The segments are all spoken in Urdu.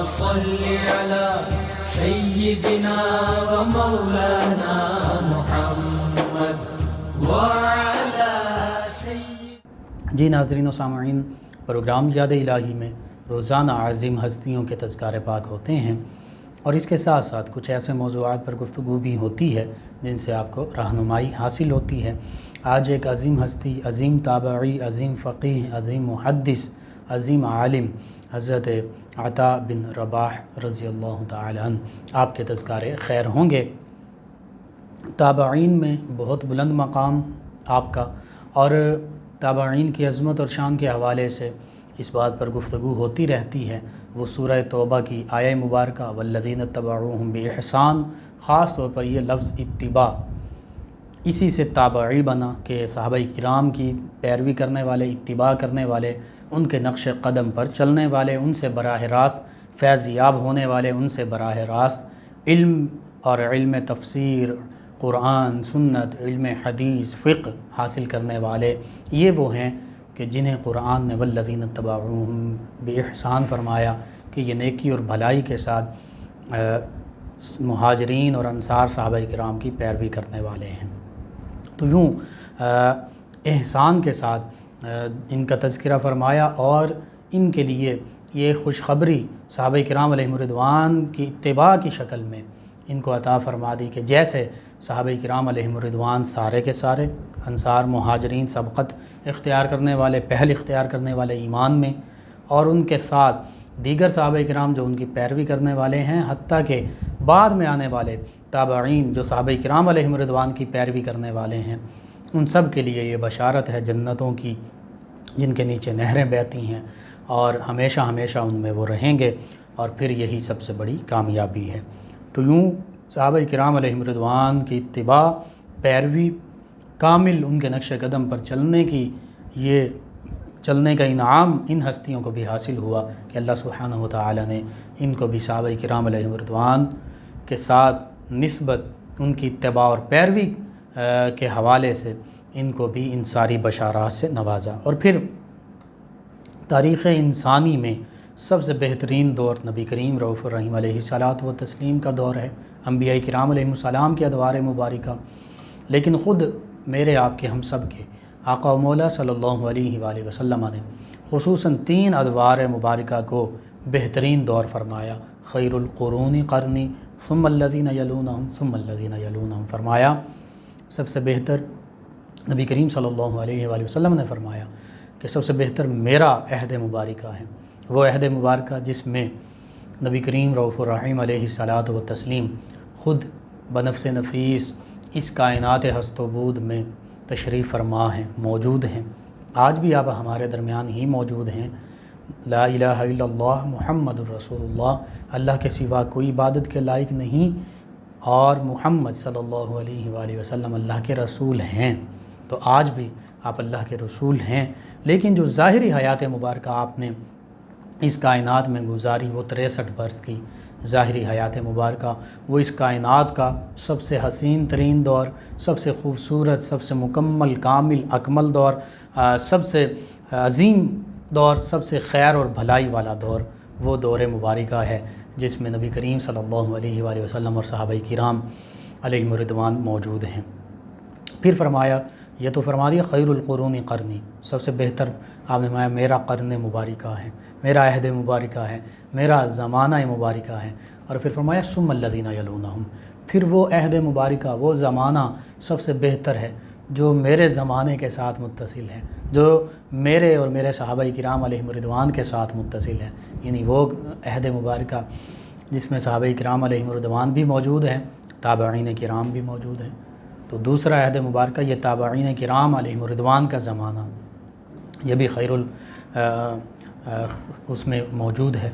صل على سيدنا ومولانا محمد وعلى جی ناظرین و سامعین، پروگرام یاد الہی میں روزانہ عظیم ہستیوں کے تذکار پاک ہوتے ہیں، اور اس کے ساتھ ساتھ کچھ ایسے موضوعات پر گفتگو بھی ہوتی ہے جن سے آپ کو رہنمائی حاصل ہوتی ہے۔ آج ایک عظیم ہستی، عظیم تابعی، عظیم فقیہ، عظیم محدث، عظیم عالم حضرت عطا بن رباح رضی اللہ تعالی عنہ آپ کے تذکار خیر ہوں گے۔ تابعین میں بہت بلند مقام آپ کا، اور تابعین کی عظمت اور شان کے حوالے سے اس بات پر گفتگو ہوتی رہتی ہے۔ وہ سورہ توبہ کی آیہ مبارکہ والذین اتبعوہم بإحسان، خاص طور پر یہ لفظ اتباع اسی سے تابعی بنا کہ صحابہ کرام کی پیروی کرنے والے، اتباع کرنے والے، ان کے نقش قدم پر چلنے والے، ان سے براہ راست فیض یاب ہونے والے، ان سے براہ راست علم اور علم تفسیر، قرآن، سنت، علم حدیث، فقہ حاصل کرنے والے، یہ وہ ہیں کہ جنہیں قرآن نے والذین اتبعوہم بإحسان فرمایا کہ یہ نیکی اور بھلائی کے ساتھ مہاجرین اور انصار صحابہ کرام کی پیروی کرنے والے ہیں۔ تو یوں احسان کے ساتھ ان کا تذکرہ فرمایا، اور ان کے لیے یہ خوشخبری صحابہ کرام علیہم الرضوان کی اتباع کی شکل میں ان کو عطا فرما دی کہ جیسے صحابہ کرام علیہم الرضوان سارے کے سارے انصار مہاجرین سبقت اختیار کرنے والے، پہل اختیار کرنے والے ایمان میں، اور ان کے ساتھ دیگر صحابہ کرام جو ان کی پیروی کرنے والے ہیں، حتیٰ کہ بعد میں آنے والے تابعین جو صحابہ کرام علیہم الرضوان کی پیروی کرنے والے ہیں، ان سب کے لیے یہ بشارت ہے جنتوں کی جن کے نیچے نہریں بہتی ہیں، اور ہمیشہ ہمیشہ ان میں وہ رہیں گے، اور پھر یہی سب سے بڑی کامیابی ہے۔ تو یوں صحابہ کرام علیہم الرضوان کی اتباع، پیروی کامل، ان کے نقش قدم پر چلنے کا انعام ان ہستیوں کو بھی حاصل ہوا کہ اللہ سبحانہ و تعالی نے ان کو بھی صحابہ کرام علیہم الرضوان کے ساتھ نسبت ان کی اتباع اور پیروی کے حوالے سے ان کو بھی ان ساری بشارات سے نوازا۔ اور پھر تاریخ انسانی میں سب سے بہترین دور نبی کریم رؤوف الرحیم علیہ الصلاۃ والتسلیم کا دور ہے، انبیاء کرام علیہم السلام کے ادوار مبارکہ، لیکن خود میرے آپ کے ہم سب کے آقا و مولا صلی اللہ علیہ وآلہ وسلم نے خصوصاً 3 ادوار مبارکہ کو بہترین دور فرمایا۔ خیر القرون قرنی ثم الذین یلونہم ثم الذین یلونہم فرمایا، سب سے بہتر نبی کریم صلی اللہ علیہ وآلہ وسلم نے فرمایا کہ سب سے بہتر میرا عہد مبارکہ ہے، وہ عہد مبارکہ جس میں نبی کریم رؤوف الرحیم علیہ الصلاۃ والتسلیم خود بنفس نفیس اس کائنات ہست و بود میں تشریف فرما ہیں، موجود ہیں، آج بھی آپ ہمارے درمیان ہی موجود ہیں۔ لا الہ الا اللہ محمد الرسول اللہ، اللہ کے سوا کوئی عبادت کے لائق نہیں، اور محمد صلی اللہ علیہ وآلہ وسلم اللہ کے رسول ہیں۔ تو آج بھی آپ اللہ کے رسول ہیں، لیکن جو ظاہری حیات مبارکہ آپ نے اس کائنات میں گزاری، وہ 63 برس کی ظاہری حیات مبارکہ، وہ اس کائنات کا سب سے حسین ترین دور، سب سے خوبصورت، سب سے مکمل، کامل، اکمل دور، سب سے عظیم دور، سب سے خیر اور بھلائی والا دور، وہ دور مبارکہ ہے جس میں نبی کریم صلی اللہ علیہ وآلہ وسلم اور صحابہ کرام علیہم الرضوان موجود ہیں۔ پھر فرمایا، یہ تو فرما دیا خیر القرون قرنی، سب سے بہتر آپ نے فرمایا میرا قرن مبارکہ ہے، میرا عہد مبارکہ ہے، میرا زمانہ مبارکہ ہے، اور پھر فرمایا ثم الذین یلونہم، پھر وہ عہد مبارکہ، وہ زمانہ سب سے بہتر ہے جو میرے زمانے کے ساتھ متصل ہے، جو میرے اور میرے صحابہ کرام علیہم الرضوان کے ساتھ متصل ہے، یعنی وہ عہد مبارکہ جس میں صحابہ کرام علیہم الرضوان بھی موجود ہیں، تابعین کرام بھی موجود ہیں۔ تو دوسرا عہد مبارکہ یہ تابعین کرام علیہم الرضوان کا زمانہ، یہ بھی اس میں موجود ہے،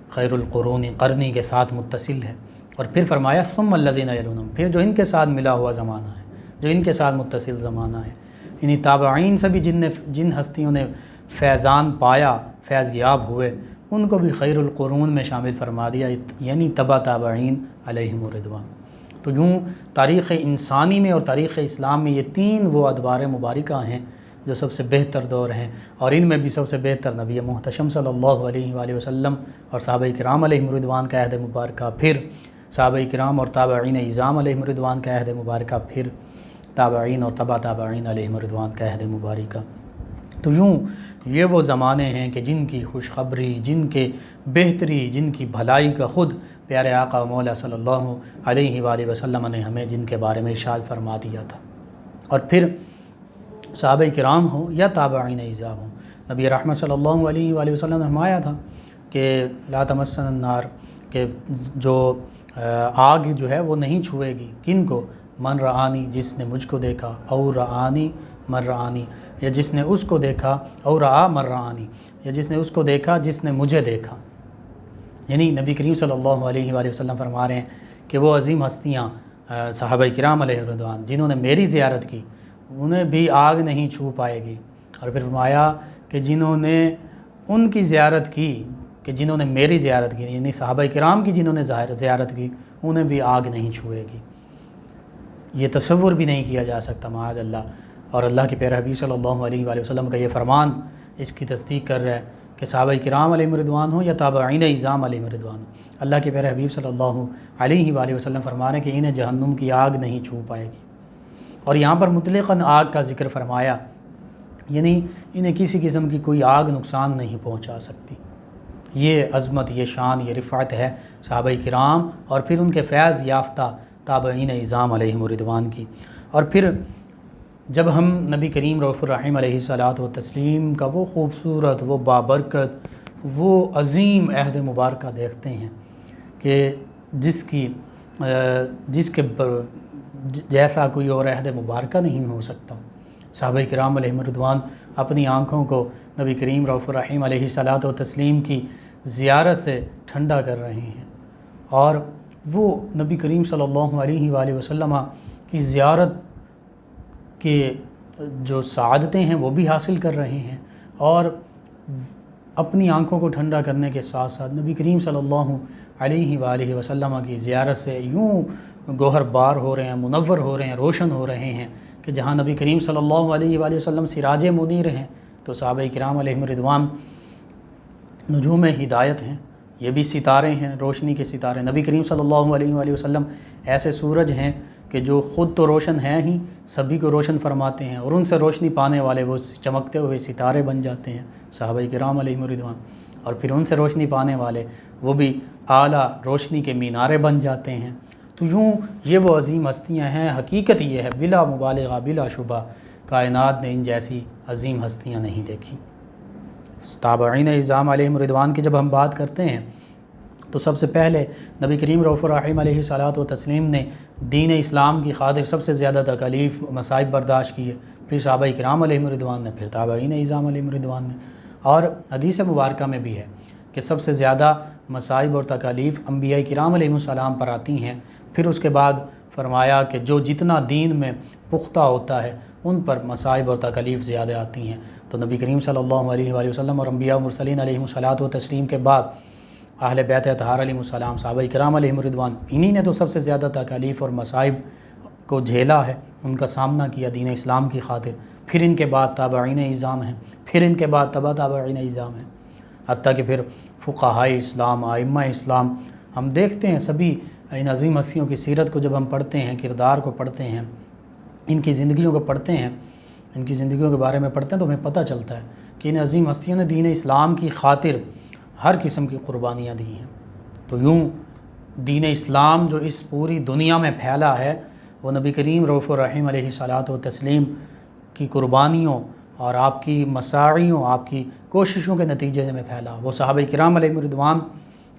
خیر القرون قرنی کے ساتھ متصل ہے۔ اور پھر فرمایا ثم الذین یلونہم، پھر جو ان کے ساتھ ملا ہوا زمانہ ہے، جو ان کے ساتھ متصل زمانہ ہے، یعنی تابعین سے بھی جن ہستیوں نے فیضان پایا، فیض یاب ہوئے، ان کو بھی خیر القرون میں شامل فرما دیا، یعنی تبع تابعین علیہم الرضوان۔ تو یوں تاریخ انسانی میں اور تاریخ اسلام میں یہ 3 وہ ادوار مبارکہ ہیں جو سب سے بہتر دور ہیں، اور ان میں بھی سب سے بہتر نبی محتشم صلی اللہ علیہ وآلہ وسلم اور صحابہ کرام علیہم رضوان کا عہد مبارکہ، پھر صحابہ کرام اور تابعین اعظام علیہم رضوان کا عہد مبارکہ، پھر تابعین اور تبع تابعین علیہم رضوان کا عہد مبارکہ۔ تو یوں یہ وہ زمانے ہیں کہ جن کی خوشخبری، جن کے بہتری، جن کی بھلائی کا خود پیارے آقا و مولا صلی اللہ علیہ وآلہ وسلم نے ہمیں جن کے بارے میں ارشاد فرما دیا تھا۔ اور پھر صحابہ کرام ہوں یا تابعین اعظام ہوں، نبی رحمت صلی اللہ علیہ وآلہ وسلم نے فرمایا تھا کہ لا تمسن النار، کہ جو آگ جو ہے وہ نہیں چھوئے گی کن کو؟ من رآنی، جس نے مجھ کو دیکھا، اور رآنی من رآنی، یا جس نے اس کو دیکھا، اور رآ من رآنی، یا جس نے اس کو دیکھا جس نے مجھے دیکھا۔ یعنی نبی کریم صلی اللہ علیہ وآلہ وسلم فرما رہے ہیں کہ وہ عظیم ہستیاں صحابہ کرام علیہ رضوان جنہوں نے میری زیارت کی، انہیں بھی آگ نہیں چھو پائے گی۔ اور پھر فرمایا کہ جنہوں نے ان کی زیارت کی، کہ جنہوں نے میری زیارت کی، یعنی صحابہ کرام کی جنہوں نے زیارت کی، انہیں بھی آگ نہیں چھوئے گی۔ یہ تصور بھی نہیں کیا جا سکتا معاذ اللہ۔ اور اللہ کے پیارے حبیب صلی اللہ علیہ وآلہ وسلم کا یہ فرمان اس کی تصدیق کر رہا ہے کہ صحابہ کرام علیہم رضوان ہوں یا تابعین اعظام علیہم رضوان ہوں، اللہ کے پیارے حبیب صلی اللہ علیہ وآلہ وسلم فرما رہے ہیں کہ انہیں جہنم کی آگ نہیں چھو پائے گی۔ اور یہاں پر مطلقاً آگ کا ذکر فرمایا، یعنی انہیں کسی قسم کی کوئی آگ نقصان نہیں پہنچا سکتی۔ یہ عظمت، یہ شان، یہ رفعت ہے صحابہ کرام اور پھر ان کے فیض یافتہ تابعین اعظام علیہم رضوان کی۔ اور پھر جب ہم نبی کریم رؤوف الرحیم علیہ الصلاۃ والتسلیم کا وہ خوبصورت، وہ بابرکت، وہ عظیم عہد مبارکہ دیکھتے ہیں کہ جس کے جیسا کوئی اور عہد مبارکہ نہیں ہو سکتا۔ صحابہ کرام علیہم رضوان اپنی آنکھوں کو نبی کریم رؤوف الرحیم علیہ الصلاۃ والتسلیم کی زیارت سے ٹھنڈا کر رہے ہیں، اور وہ نبی کریم صلی اللہ علیہ وآلہ وسلم کی زیارت کے جو سعادتیں ہیں وہ بھی حاصل کر رہے ہیں، اور اپنی آنکھوں کو ٹھنڈا کرنے کے ساتھ ساتھ نبی کریم صلی اللہ علیہ وآلہ وسلم کی زیارت سے یوں گوہر بار ہو رہے ہیں، منور ہو رہے ہیں، روشن ہو رہے ہیں کہ جہاں نبی کریم صلی اللہ علیہ وآلہ وسلم سراج منیر ہیں، تو صحابہ کرام علیہم رضوان نجوم ہدایت ہیں، یہ بھی ستارے ہیں، روشنی کے ستارے۔ نبی کریم صلی اللہ علیہ وآلہ وسلم ایسے سورج ہیں کہ جو خود تو روشن ہیں ہی، سبھی کو روشن فرماتے ہیں، اور ان سے روشنی پانے والے وہ چمکتے ہوئے ستارے بن جاتے ہیں صحابہ کرام علیہم رضوان، اور پھر ان سے روشنی پانے والے وہ بھی اعلیٰ روشنی کے مینارے بن جاتے ہیں۔ تو یوں یہ وہ عظیم ہستیاں ہیں۔ حقیقت یہ ہے بلا مبالغہ، بلا شبہ، کائنات نے ان جیسی عظیم ہستیاں نہیں دیکھی۔ تابعین اعظام علیہم رضوان کی جب ہم بات کرتے ہیں تو سب سے پہلے نبی کریم رؤوف الرحیم علیہ الصلاۃ والتسلیم نے دین اسلام کی خاطر سب سے زیادہ تکالیف مصائب برداشت کی ہے، پھر صحابہ کرام علیہم رضوان نے، پھر تابعین اعظام علیہم رضوان نے۔ اور حدیث مبارکہ میں بھی ہے کہ سب سے زیادہ مصائب اور تکالیف انبیاء کرام علیہم السلام پر آتی ہیں، پھر اس کے بعد فرمایا کہ جو جتنا دین میں پختہ ہوتا ہے ان پر مصائب اور تکالیف زیادہ آتی ہیں۔ تو نبی کریم صلی اللہ علیہ وآلہ وسلم اور انبیاء و مرسلین علیہم الصلاۃ والتسلیم کے بعد اہل بیت اطہار علیہم السلام، صحابہ کرام علیہم رضوان، انہی نے تو سب سے زیادہ تکالیف اور مصائب کو جھیلا ہے، ان کا سامنا کیا دین اسلام کی خاطر۔ پھر ان کے بعد تابعین اعظام ہیں، پھر ان کے بعد تبع تابعین اعظام ہیں، حتیٰ کہ پھر فقہائے اسلام، ائمہ اسلام، ہم دیکھتے ہیں سبھی ان عظیم ہستیوں کی سیرت کو جب ہم پڑھتے ہیں، کردار کو پڑھتے ہیں، ان کی زندگیوں کو پڑھتے ہیں، ان کی زندگیوں کے بارے میں پڑھتے ہیں، تو ہمیں پتہ چلتا ہے کہ ان عظیم ہستیوں نے دین اسلام کی خاطر ہر قسم کی قربانیاں دی ہیں۔ تو یوں دین اسلام جو اس پوری دنیا میں پھیلا ہے وہ نبی کریم رؤوف الرحیم علیہ الصلاۃ والتسلیم کی قربانیوں اور آپ کی مساعیوں، آپ کی کوششوں کے نتیجے میں پھیلا۔ وہ صحابہ کرام علیہم رضوان،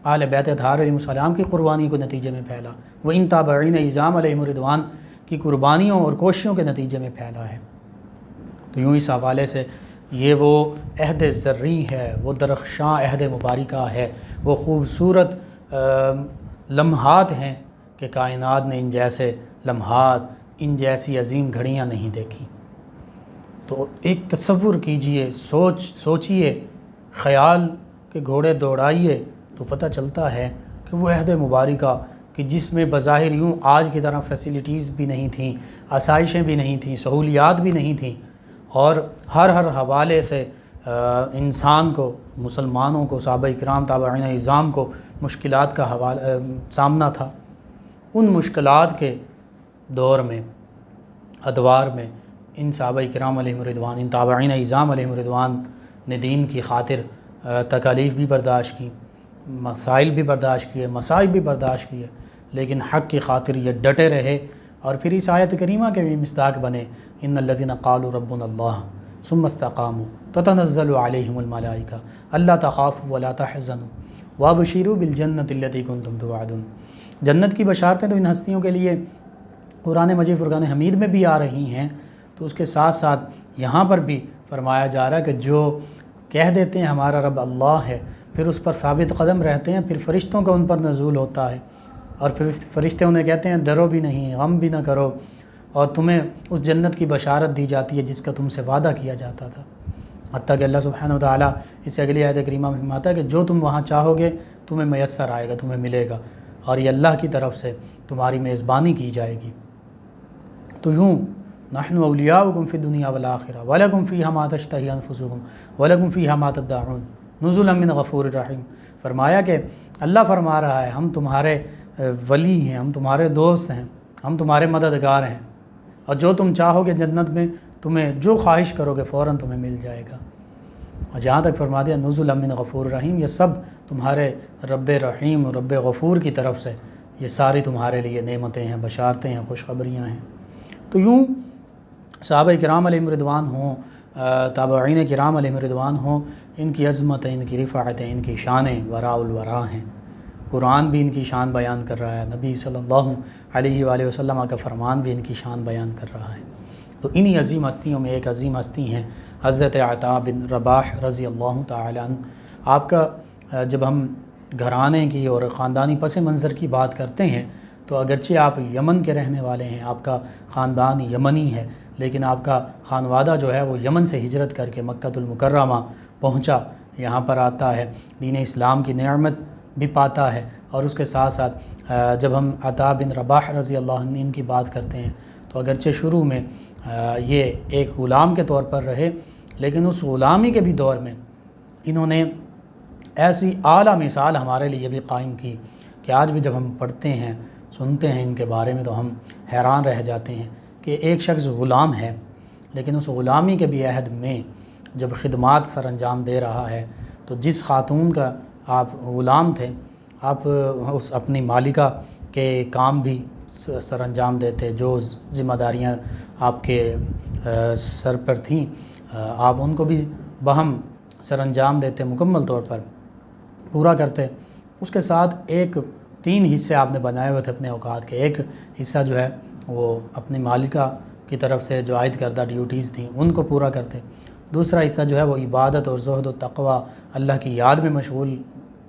اہل بیت اطہار علیہم السلام کی قربانی کے نتیجے میں پھیلا، وہ ان تابعین اعظام علیہم رضوان کی قربانیوں اور کوششوں کے نتیجے میں پھیلا ہے۔ تو یوں اس حوالے سے یہ وہ عہد زرعی ہے، وہ درخشاں عہد مبارکہ ہے، وہ خوبصورت لمحات ہیں کہ کائنات نے ان جیسے لمحات، ان جیسی عظیم گھڑیاں نہیں دیکھی۔ تو ایک تصور کیجئے، سوچئے، خیال کے گھوڑے دوڑائیے تو پتہ چلتا ہے کہ وہ عہد مبارکہ کہ جس میں بظاہر یوں آج کی طرح فیسیلیٹیز بھی نہیں تھیں، آسائشیں بھی نہیں تھیں، سہولیات بھی نہیں تھیں، اور ہر حوالے سے انسان کو، مسلمانوں کو، صحابہ کرام تابعین اعظام کو مشکلات کا سامنا تھا۔ ان مشکلات کے دور میں، ادوار میں، ان صحابہ کرام علیہم رضوان، ان تابعین اعظام علیہم رضوان نے دین کی خاطر تکالیف بھی برداشت کی، مسائل بھی برداشت کیے، مصائب بھی برداشت کیے، لیکن حق کی خاطر یہ ڈٹے رہے۔ اور پھر اس آیت کریمہ کے بھی مصداق بنے، ان الذین قالوا ربنا اللہ ثم استقاموا تتنزل علیہم الملائکہ الا تخافوا ولا تحزنوا وابشروا بالجنۃ التی کنتم توعدون۔ جنت کی بشارتیں تو ان ہستیوں کے لیے قرآن مجید فرقان حمید میں بھی آ رہی ہیں، تو اس کے ساتھ ساتھ یہاں پر بھی فرمایا جا رہا ہے کہ جو کہہ دیتے ہیں ہمارا رب اللہ ہے، پھر اس پر ثابت قدم رہتے ہیں، پھر فرشتوں کا ان پر نزول ہوتا ہے، اور پھر فرشتے انہیں کہتے ہیں ڈرو بھی نہیں، غم بھی نہ کرو، اور تمہیں اس جنت کی بشارت دی جاتی ہے جس کا تم سے وعدہ کیا جاتا تھا۔ حتیٰ کہ اللہ سبحانہ و تعالیٰ اس سے اگلی آیت کریمہ میں فرماتا ہے کہ جو تم وہاں چاہو گے تمہیں میسر آئے گا، تمہیں ملے گا، اور یہ اللہ کی طرف سے تمہاری میزبانی کی جائے گی۔ تو یوں نحن اولیاؤکم فی الدنیا والآخرہ ولکم فیہا ما تشتہی انفسکم ولکم فیہا ما تدعون نزلا من غفور الرحیم۔ فرمایا کہ اللہ فرما رہا ہے ہم تمہارے ولی ہیں، ہم تمہارے دوست ہیں، ہم تمہارے مددگار ہیں، اور جو تم چاہو گے جنت میں تمہیں جو خواہش کرو گے فوراً تمہیں مل جائے گا۔ اور جہاں تک فرما دیا نزلا من غفور الرحیم، یہ سب تمہارے رب رحیم اور رب غفور کی طرف سے یہ ساری تمہارے لیے نعمتیں ہیں، بشارتیں ہیں، خوشخبریاں ہیں۔ تو یوں صحابہ کرام علیہم رضوان ہوں، تابعین کرام علیہم رضوان ہوں، ان کی عظمتیں، ان کی رفاعتیں، ان کی شانیں وراء الورا ہیں۔ قرآن بھی ان کی شان بیان کر رہا ہے، نبی صلی اللہ علیہ وآلہ وسلم کا فرمان بھی ان کی شان بیان کر رہا ہے۔ تو انہی عظیم ہستیوں میں ایک عظیم ہستی ہیں حضرت عطاء بن رباح رضی اللہ تعالیٰ عنہ۔ آپ کا جب ہم گھرانے کی اور خاندانی پس منظر کی بات کرتے ہیں تو اگرچہ آپ یمن کے رہنے والے ہیں، آپ کا خاندان یمنی ہے، لیکن آپ کا خانوادہ جو ہے وہ یمن سے ہجرت کر کے مکہ المکرمہ پہنچا، یہاں پر آتا ہے، دین اسلام کی نعمت بھی پاتا ہے۔ اور اس کے ساتھ ساتھ جب ہم عطاء بن رباح رضی اللہ عنہ ان کی بات کرتے ہیں تو اگرچہ شروع میں یہ ایک غلام کے طور پر رہے، لیکن اس غلامی کے بھی دور میں انہوں نے ایسی اعلیٰ مثال ہمارے لیے بھی قائم کی کہ آج بھی جب ہم پڑھتے ہیں، سنتے ہیں ان کے بارے میں تو ہم حیران رہ جاتے ہیں کہ ایک شخص غلام ہے، لیکن اس غلامی کے بھی عہد میں جب خدمات سر انجام دے رہا ہے تو جس خاتون کا آپ غلام تھے، آپ اس اپنی مالکہ کے کام بھی سر انجام دیتے، جو ذمہ داریاں آپ کے سر پر تھیں آپ ان کو بھی بہم سر انجام دیتے، مکمل طور پر پورا کرتے۔ اس کے ساتھ ایک 3 حصے آپ نے بنائے ہوئے تھے اپنے اوقات کے، ایک حصہ جو ہے وہ اپنی مالکہ کی طرف سے جو عائد کردہ ڈیوٹیز تھیں ان کو پورا کرتے، دوسرا حصہ جو ہے وہ عبادت اور زہد و تقوی اللہ کی یاد میں مشغول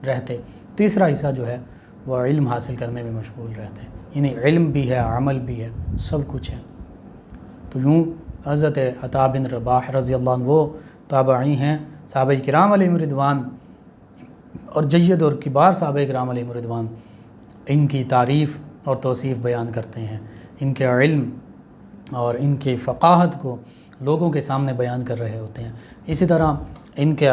رہتے، تیسرا حصہ جو ہے وہ علم حاصل کرنے میں مشغول رہتے، یعنی علم بھی ہے، عمل بھی ہے، سب کچھ ہے۔ تو یوں حضرت عطاء بن رباح رضی اللہ عنہ وہ تابعی ہیں، صحابہ کرام علیہم رضوان اور جید اور کبار صحابہ کرام علیہم رضوان ان کی تعریف اور توصیف بیان کرتے ہیں، ان کے علم اور ان کی فقاہت کو لوگوں کے سامنے بیان کر رہے ہوتے ہیں۔ اسی طرح ان کے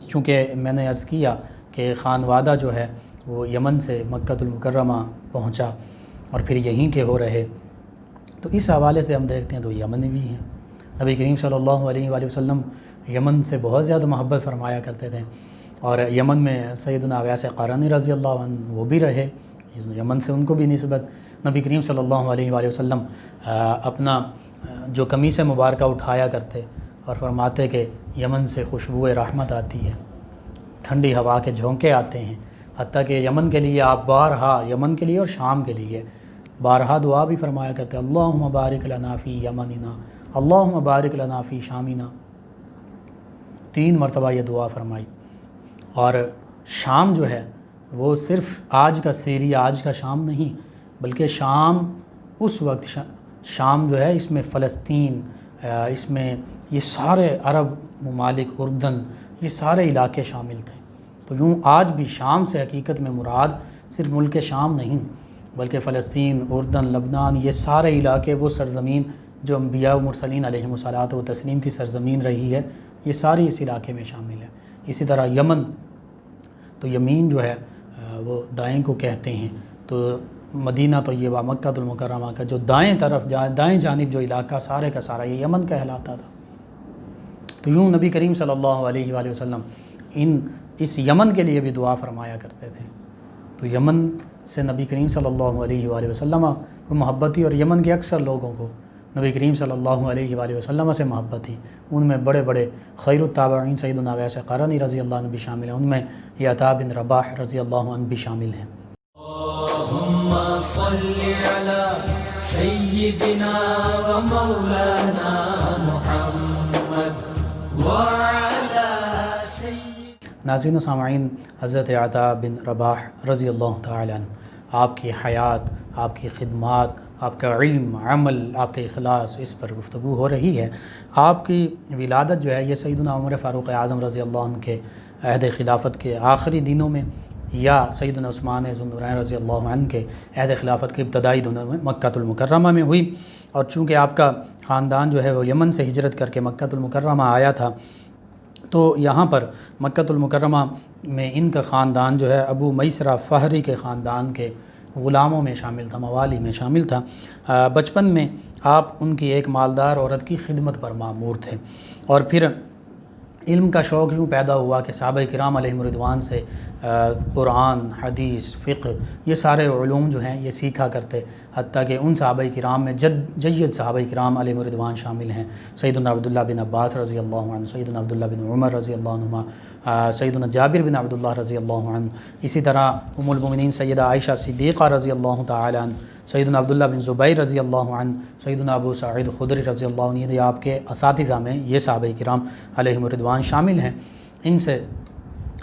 چونکہ میں نے عرض کیا کہ خانوادہ جو ہے وہ یمن سے مکہ المکرمہ پہنچا اور پھر یہیں کے ہو رہے، تو اس حوالے سے ہم دیکھتے ہیں تو یمنی بھی ہیں۔ نبی کریم صلی اللہ علیہ وآلہ وسلم یمن سے بہت زیادہ محبت فرمایا کرتے تھے، اور یمن میں سیدنا اویس قرنی رضی اللہ عنہ وہ بھی رہے، یمن سے ان کو بھی نسبت۔ نبی کریم صلی اللہ علیہ وآلہ وسلم اپنا جو قمیص مبارکہ اٹھایا کرتے اور فرماتے کہ یمن سے خوشبو رحمت آتی ہے، ٹھنڈی ہوا کے جھونکے آتے ہیں، حتیٰ کہ یمن کے لیے آپ بارہا، یمن کے لیے اور شام کے لیے بارہا دعا بھی فرمایا کرتے، اللہم بارک لنا فی یمننا، اللہم بارک لنا فی شامنا، 3 مرتبہ یہ دعا فرمائی۔ اور شام جو ہے وہ صرف آج کا سیریا، آج کا شام نہیں، بلکہ شام اس وقت شام جو ہے اس میں فلسطین، اس میں یہ سارے عرب ممالک، اردن، یہ سارے علاقے شامل تھے۔ تو یوں آج بھی شام سے حقیقت میں مراد صرف ملک شام نہیں، بلکہ فلسطین، اردن، لبنان، یہ سارے علاقے وہ سرزمین جو انبیاء و مرسلین علیہم الصلاۃ و تسلیم کی سرزمین رہی ہے، یہ ساری اس علاقے میں شامل ہے۔ اسی طرح یمن، تو یمین جو ہے وہ دائیں کو کہتے ہیں، تو مدینہ طیبہ مکہ المکرمہ کا جو دائیں طرف دائیں جانب جو علاقہ سارے کا سارا یہ یمن کہلاتا تھا۔ تو یوں نبی کریم صلی اللہ علیہ وآلہ وسلم اس یمن کے لیے بھی دعا فرمایا کرتے تھے۔ تو یمن سے نبی کریم صلی اللہ علیہ وآلہ وسلم کو محبت تھی، اور یمن کے اکثر لوگوں کو نبی کریم صلی اللہ علیہ وآلہ وسلم سے محبت تھی۔ ان میں بڑے بڑے خیر التابعین سیدنا اویس قرنی رضی اللہ عنہ بھی شامل ہیں، ان میں یہ عطا بن رباح رضی اللہ عنہ بھی شامل ہیں۔ اللہم صلی علی سیدنا و مولانا محمد وعلی ناظرین و سامعین، حضرت عطا بن رباح رضی اللہ تعالیٰ عنہ، آپ کی حیات، آپ کی خدمات، آپ کا علم، عمل، آپ کے اخلاص، اس پر گفتگو ہو رہی ہے۔ آپ کی ولادت جو ہے یہ سیدنا عمر فاروق اعظم رضی اللہ عنہ کے عہد خلافت کے آخری دنوں میں، یا سیدنا عثمان ذو النورین رضی اللہ عنہ کے عہد خلافت کے ابتدائی دنوں میں مکہ المکرمہ میں ہوئی۔ اور چونکہ آپ کا خاندان جو ہے وہ یمن سے ہجرت کر کے مکہ المکرمہ آیا تھا، تو یہاں پر مکہ المکرمہ میں ان کا خاندان جو ہے ابو میسرہ فہری کے خاندان کے غلاموں میں شامل تھا، موالی میں شامل تھا۔ بچپن میں آپ ان کی ایک مالدار عورت کی خدمت پر مامور تھے، اور پھر علم کا شوق یوں پیدا ہوا کہ صحابہ کرام علیہم رضوان سے قرآن، حدیث، فقہ، یہ سارے علوم جو ہیں یہ سیکھا کرتے، حتیٰ کہ ان صحابہ کرام میں جید صحابہ کرام علیہم رضوان شامل ہیں، سیدنا عبداللہ بن عباس رضی اللہ عنہ، سیدنا عبداللہ بن عمر رضی اللہ عنہما، سیدنا جابر بن عبداللہ رضی اللہ عنہ، اسی طرح ام المؤمنین سیدہ عائشہ صدیقہ رضی اللہ تعالی عنہ، سیدنا عبداللہ بن زبیر رضی اللہ عنہ، سیدنا ابو سعید خدری رضی اللہ عنہ، یہ آپ کے اساتذہ میں یہ صحابہ کرام علیہم رضوان شامل ہیں۔ ان سے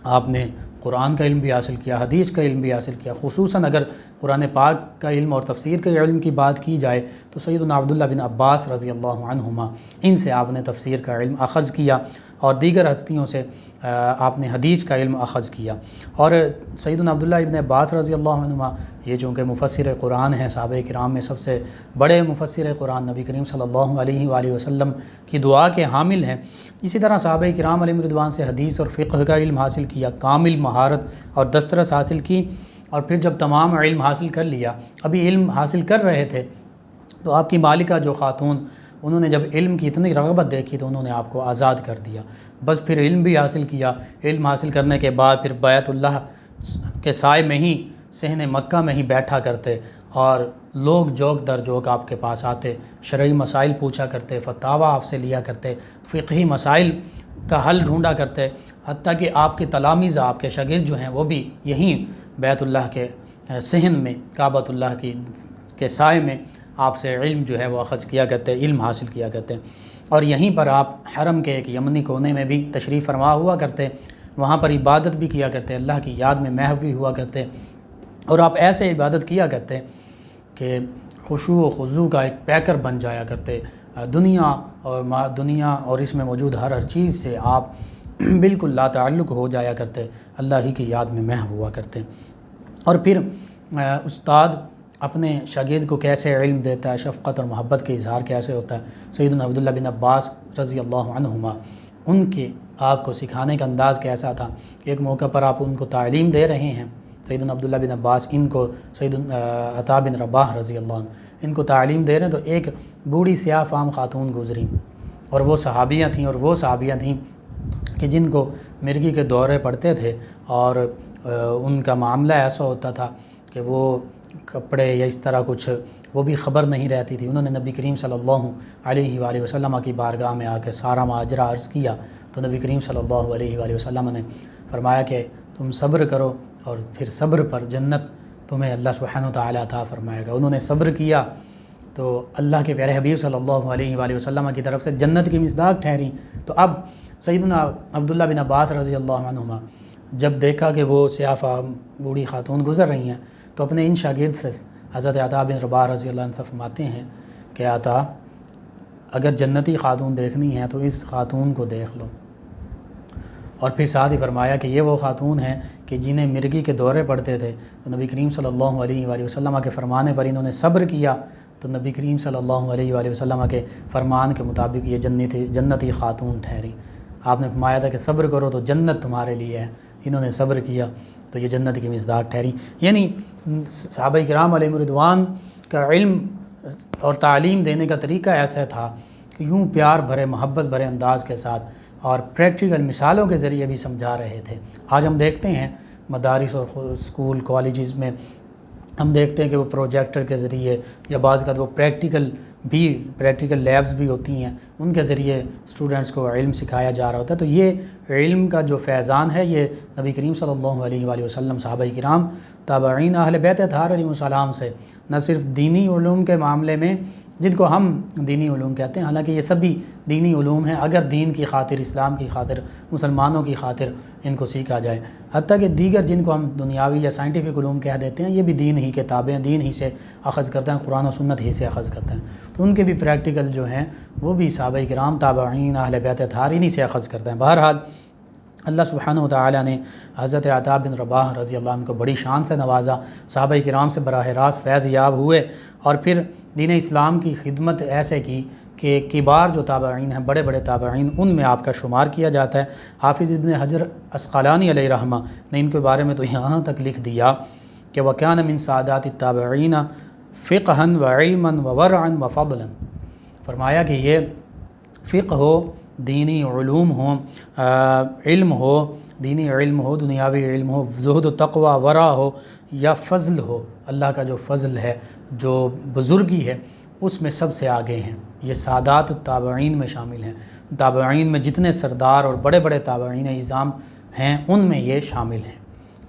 آپ نے قرآن کا علم بھی حاصل کیا، حدیث کا علم بھی حاصل کیا۔ خصوصاً اگر قرآن پاک کا علم اور تفسیر کے علم کی بات کی جائے تو سیدنا عبداللہ بن عباس رضی اللہ عنہما، ان سے آپ نے تفسیر کا علم اخذ کیا، اور دیگر ہستیوں سے آپ نے حدیث کا علم اخذ کیا۔ اور سیدنا عبداللہ ابن عباس رضی اللہ عنہما یہ چونکہ مفسر قرآن ہیں، صحابہ کرام میں سب سے بڑے مفسر قرآن، نبی کریم صلی اللہ علیہ وآلہ وسلم کی دعا کے حامل ہیں۔ اسی طرح صحابہ کرام علیہم رضوان سے حدیث اور فقہ کا علم حاصل کیا، کامل مہارت اور دسترس حاصل کی، اور پھر جب تمام علم حاصل کر لیا، ابھی علم حاصل کر رہے تھے، تو آپ کی مالکہ جو خاتون، انہوں نے جب علم کی اتنی رغبت دیکھی تو انہوں نے آپ کو آزاد کر دیا۔ بس پھر علم بھی حاصل کیا، علم حاصل کرنے کے بعد پھر بیت اللہ کے سائے میں ہی، صحن مکہ میں ہی بیٹھا کرتے، اور لوگ جوک در جوک آپ کے پاس آتے، شرعی مسائل پوچھا کرتے، فتاویٰ آپ سے لیا کرتے، فقہی مسائل کا حل ڈھونڈا کرتے، حتیٰ کہ آپ کے تلامذہ، آپ کے شاگرد جو ہیں وہ بھی یہیں بیت اللہ کے صحن میں، کعبۃ اللہ کے سائے میں آپ سے علم جو ہے وہ اخذ کیا کرتے، علم حاصل کیا کرتے۔ اور یہیں پر آپ حرم کے ایک یمنی کونے میں بھی تشریف فرما ہوا کرتے، وہاں پر عبادت بھی کیا کرتے، اللہ کی یاد میں محو بھی ہوا کرتے، اور آپ ایسے عبادت کیا کرتے کہ خشوع و خضوع کا ایک پیکر بن جایا کرتے۔ دنیا اور اس میں موجود ہر چیز سے آپ بالکل لا تعلق ہو جایا کرتے، اللہ ہی کی یاد میں محو ہوا کرتے۔ اور پھر استاد اپنے شاگرد کو کیسے علم دیتا ہے، شفقت اور محبت کا اظہار کیسے ہوتا ہے، سیدنا عبداللہ بن عباس رضی اللہ عنہما، ان کے آپ کو سکھانے کا انداز کیسا تھا۔ ایک موقع پر آپ ان کو تعلیم دے رہے ہیں، سیدنا عبداللہ بن عباس ان کو سیدنا عطا بن رباح رضی اللہ عنہ ان کو تعلیم دے رہے ہیں، تو ایک بوڑھی سیاہ فام خاتون گزری، اور وہ صحابیاں تھیں کہ جن کو مرگی کے دورے پڑتے تھے، اور ان کا معاملہ ایسا ہوتا تھا کہ وہ کپڑے یا اس طرح کچھ وہ بھی خبر نہیں رہتی تھی۔ انہوں نے نبی کریم صلی اللہ علیہ وآلہ وسلم کی بارگاہ میں آ کر سارا ماجرا عرض کیا، تو نبی کریم صلی اللہ علیہ وآلہ وسلم نے فرمایا کہ تم صبر کرو، اور پھر صبر پر جنت تمہیں اللہ سبحانہ وتعالی عطا فرمائے گا۔ انہوں نے صبر کیا تو اللہ کے پیارے حبیب صلی اللہ علیہ وآلہ وسلم کی طرف سے جنت کی مصداق ٹھہری۔ تو اب سیدنا عبداللہ بن عباس رضی اللہ عنہما جب دیکھا کہ وہ سیاہ فام بوڑھی خاتون گزر رہی ہیں، تو اپنے ان شاگرد سے حضرت عطا بن رباح رضی اللہ عنہ سے فرماتے ہیں کہ عطا، اگر جنتی خاتون دیکھنی ہے تو اس خاتون کو دیکھ لو، اور پھر ساتھ ہی فرمایا کہ یہ وہ خاتون ہیں کہ جنہیں مرگی کے دورے پڑتے تھے، تو نبی کریم صلی اللہ علیہ وآلہ وسلم کے فرمانے پر انہوں نے صبر کیا، تو نبی کریم صلی اللہ علیہ وآلہ وسلم کے فرمان کے مطابق یہ جنتی خاتون ٹھہری۔ آپ نے فرمایا تھا کہ صبر کرو تو جنت تمہارے لیے ہے، انہوں نے صبر کیا تو یہ جنت کی مصداق ٹھہری۔ یعنی صحابہ کرام علیہم رضوان کا علم اور تعلیم دینے کا طریقہ ایسا تھا کہ یوں پیار بھرے محبت بھرے انداز کے ساتھ اور پریکٹیکل مثالوں کے ذریعے بھی سمجھا رہے تھے۔ آج ہم دیکھتے ہیں مدارس اور اسکول کالجز میں ہم دیکھتے ہیں کہ وہ پروجیکٹر کے ذریعے یا بعض کا وہ پریکٹیکل لیبز بھی ہوتی ہیں، ان کے ذریعے اسٹوڈنٹس کو علم سکھایا جا رہا ہوتا ہے۔ تو یہ علم کا جو فیضان ہے یہ نبی کریم صلی اللہ علیہ وآلہ وسلم، صحابہ کرام، تابعین، اہل بیت اطہار علیہ السلام سے نہ صرف دینی علوم کے معاملے میں جن کو ہم دینی علوم کہتے ہیں، حالانکہ یہ سبھی دینی علوم ہیں اگر دین کی خاطر، اسلام کی خاطر، مسلمانوں کی خاطر ان کو سیکھا جائے، حتیٰ کہ دیگر جن کو ہم دنیاوی یا سائنٹیفک علوم کہہ دیتے ہیں یہ بھی دین ہی کے تابع ہیں، دین ہی سے اخذ کرتے ہیں، قرآن و سنت ہی سے اخذ کرتے ہیں، تو ان کے بھی پریکٹیکل جو ہیں وہ بھی صحابہ کرام، تابعین، اہل بیت اطہار انہی سے اخذ کرتے ہیں۔ بہرحال اللہ سبحانہ و تعالیٰ نے حضرت عطا بن رباح رضی اللہ عنہ کو بڑی شان سے نوازا، صحابہ کرام سے براہ راست فیض یاب ہوئے اور پھر دین اسلام کی خدمت ایسے کی کہ کبار جو تابعین ہیں، بڑے بڑے تابعین، ان میں آپ کا شمار کیا جاتا ہے۔ حافظ ابن حجر عسقلانی علیہ رحمہ نے ان کے بارے میں تو یہاں تک لکھ دیا کہ وَكَانَ مِن سَعَادَاتِ التَّابِعِينَ فِقْهًا وَعِلْمًا وَوَرْعًا وَفَضْلًا، فرمایا کہ یہ فقہ ہو، دینی علوم ہو، علم ہو، دینی علم ہو، دنیاوی علم ہو، زہد و تقوی، ورع ہو، یا فضل ہو، اللہ کا جو فضل ہے، جو بزرگی ہے، اس میں سب سے آگے ہیں۔ یہ سادات التابعین میں شامل ہیں، تابعین میں جتنے سردار اور بڑے بڑے تابعین اعظام ہیں ان میں یہ شامل ہیں،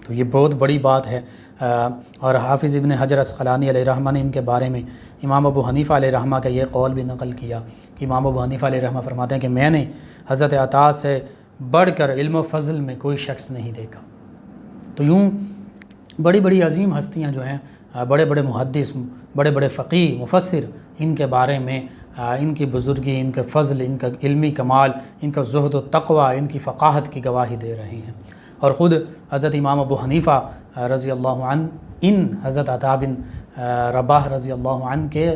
تو یہ بہت بڑی بات ہے۔ اور حافظ ابن حجر عسقلانی علیہ رحمہ نے ان کے بارے میں امام ابو حنیفہ علیہ رحمہ کا یہ قول بھی نقل کیا کہ امام ابو حنیفہ علیہ رحمہ فرماتے ہیں کہ میں نے حضرت عطا سے بڑھ کر علم و فضل میں کوئی شخص نہیں دیکھا۔ تو یوں بڑی بڑی عظیم ہستیاں جو ہیں، بڑے بڑے محدث، بڑے بڑے فقیہ، مفسر، ان کے بارے میں ان کی بزرگی، ان کے فضل، ان کا علمی کمال، ان کا زہد و تقوی، ان کی فقاہت کی گواہی دے رہے ہیں۔ اور خود حضرت امام ابو حنیفہ رضی اللہ عنہ ان حضرت عطا بن رباح رضی اللہ عنہ کے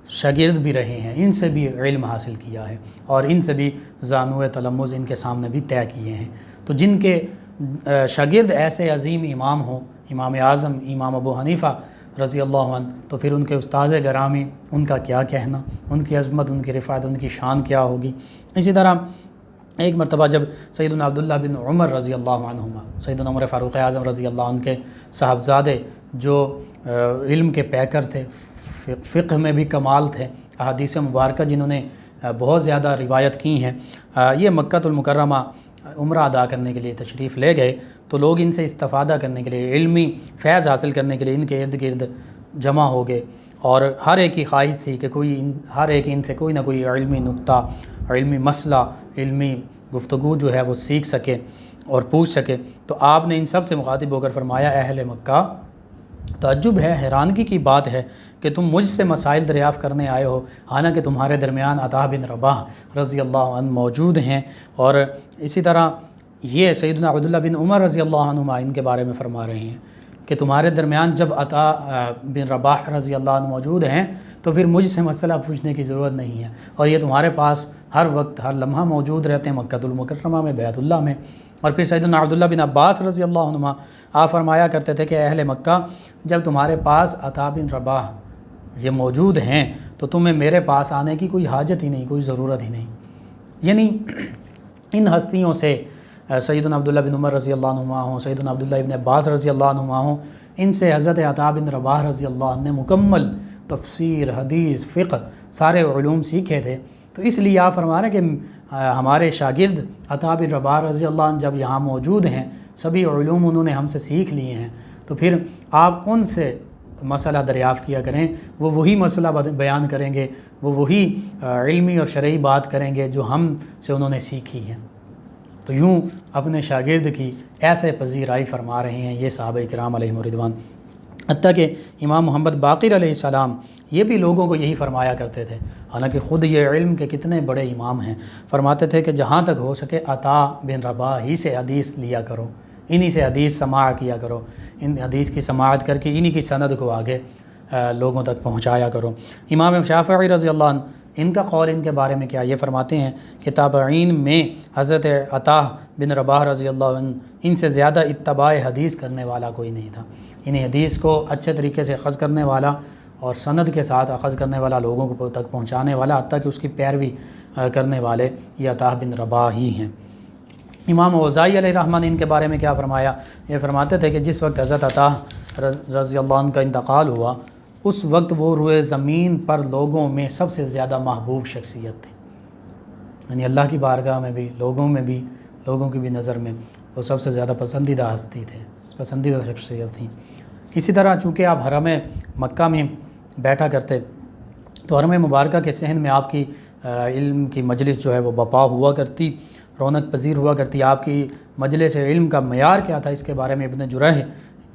شاگرد بھی رہے ہیں، ان سے بھی علم حاصل کیا ہے اور ان سے بھی زانو تلمذ ان کے سامنے بھی طے کیے ہیں۔ تو جن کے شاگرد ایسے عظیم امام ہوں، امام اعظم امام ابو حنیفہ رضی اللہ عنہ، تو پھر ان کے استاذ گرامی، ان کا کیا کہنا، ان کی عظمت، ان کی رفعت، ان کی شان کیا ہوگی۔ اسی طرح ایک مرتبہ جب سیدنا عبداللہ بن عمر رضی اللہ عنہما، سیدنا عمر فاروق اعظم رضی اللہ عنہ کے صاحبزادے جو علم کے پیکر تھے، فقہ میں بھی کمال تھے، احادیث مبارکہ جنہوں نے بہت زیادہ روایت کی ہیں، یہ مکہ المکرمہ عمرہ ادا کرنے کے لیے تشریف لے گئے، تو لوگ ان سے استفادہ کرنے کے لیے، علمی فیض حاصل کرنے کے لیے ان کے ارد گرد جمع ہو گئے، اور ہر ایک کی خواہش تھی کہ ہر ایک ان سے کوئی نہ کوئی علمی نکتہ، علمی مسئلہ، علمی گفتگو جو ہے وہ سیکھ سکے اور پوچھ سکے۔ تو آپ نے ان سب سے مخاطب ہو کر فرمایا، اہل مکہ، تعجب ہے، حیرانگی کی بات ہے کہ تم مجھ سے مسائل دریافت کرنے آئے ہو، حالانکہ تمہارے درمیان عطا بن رباح رضی اللہ عنہ موجود ہیں۔ اور اسی طرح یہ سیدنا عبداللہ بن عمر رضی اللہ عنہما ان کے بارے میں فرما رہے ہیں کہ تمہارے درمیان جب عطا بن رباح رضی اللہ عنہ موجود ہیں تو پھر مجھ سے مسئلہ پوچھنے کی ضرورت نہیں ہے، اور یہ تمہارے پاس ہر وقت ہر لمحہ موجود رہتے ہیں مکہ المکرمہ میں، بیت اللہ میں۔ اور پھر سیدنا عبداللہ بن عباس رضی اللہ عنہما آپ فرمایا کرتے تھے کہ اہل مکہ، جب تمہارے پاس عطا بن رباح یہ موجود ہیں تو تمہیں میرے پاس آنے کی کوئی حاجت ہی نہیں، کوئی ضرورت ہی نہیں۔ یعنی ان ہستیوں سے، سیدنا عبداللہ بن عمر رضی اللہ عنہما ہوں، سیدنا عبداللہ بن عباس رضی اللہ عنہما ہوں، ان سے حضرت عطا بن رباح رضی اللہ عنہ نے مکمل تفسیر، حدیث، فقہ، سارے علوم سیکھے تھے۔ تو اس لیے آپ فرما رہے ہیں کہ ہمارے شاگرد عطا بن رباح رضی اللہ عنہ جب یہاں موجود ہیں، سبھی علوم انہوں نے ہم سے سیکھ لیے ہیں، تو پھر آپ ان سے مسئلہ دریافت کیا کریں، وہ وہی مسئلہ بیان کریں گے، وہ وہی علمی اور شرعی بات کریں گے جو ہم سے انہوں نے سیکھی ہے۔ تو یوں اپنے شاگرد کی ایسے پذیرائی فرما رہے ہیں یہ صحابہ کرام علیہم رضوان۔ حتیٰ کہ امام محمد باقر علیہ السلام یہ بھی لوگوں کو یہی فرمایا کرتے تھے، حالانکہ خود یہ علم کے کتنے بڑے امام ہیں، فرماتے تھے کہ جہاں تک ہو سکے عطا بن رباح ہی سے حدیث لیا کرو، انہی سے حدیث سماع کیا کرو، ان حدیث کی سماعت کر کے انہی کی سند کو آگے لوگوں تک پہنچایا کرو۔ امام شافعی رضی اللہ عنہ ان کا قول ان کے بارے میں کیا، یہ فرماتے ہیں کہ تابعین میں حضرت عطا بن رباح رضی اللہ عنہ ان سے زیادہ اتباع حدیث کرنے والا کوئی نہیں تھا، یعنی حدیث کو اچھے طریقے سے اخذ کرنے والا اور سند کے ساتھ اخذ کرنے والا، لوگوں کو تک پہنچانے والا، حتیٰ کہ اس کی پیروی کرنے والے یہ عطا بن رباح ہی ہیں۔ امام اوزاعی علیہ الرحمہ نے ان کے بارے میں کیا فرمایا، یہ فرماتے تھے کہ جس وقت حضرت عطا رضی اللہ عنہ کا انتقال ہوا اس وقت وہ روئے زمین پر لوگوں میں سب سے زیادہ محبوب شخصیت تھی، یعنی اللہ کی بارگاہ میں بھی، لوگوں میں بھی، لوگوں کی بھی نظر میں وہ سب سے زیادہ پسندیدہ ہستی تھے، پسندیدہ شخصیت تھیں۔ اسی طرح چونکہ آپ حرم مکہ میں بیٹھا کرتے تو حرم مبارکہ کے صحن میں آپ کی علم کی مجلس جو ہے وہ بپا ہوا کرتی، رونق پذیر ہوا کرتی۔ آپ کی مجلس علم کا معیار کیا تھا، اس کے بارے میں ابن جرح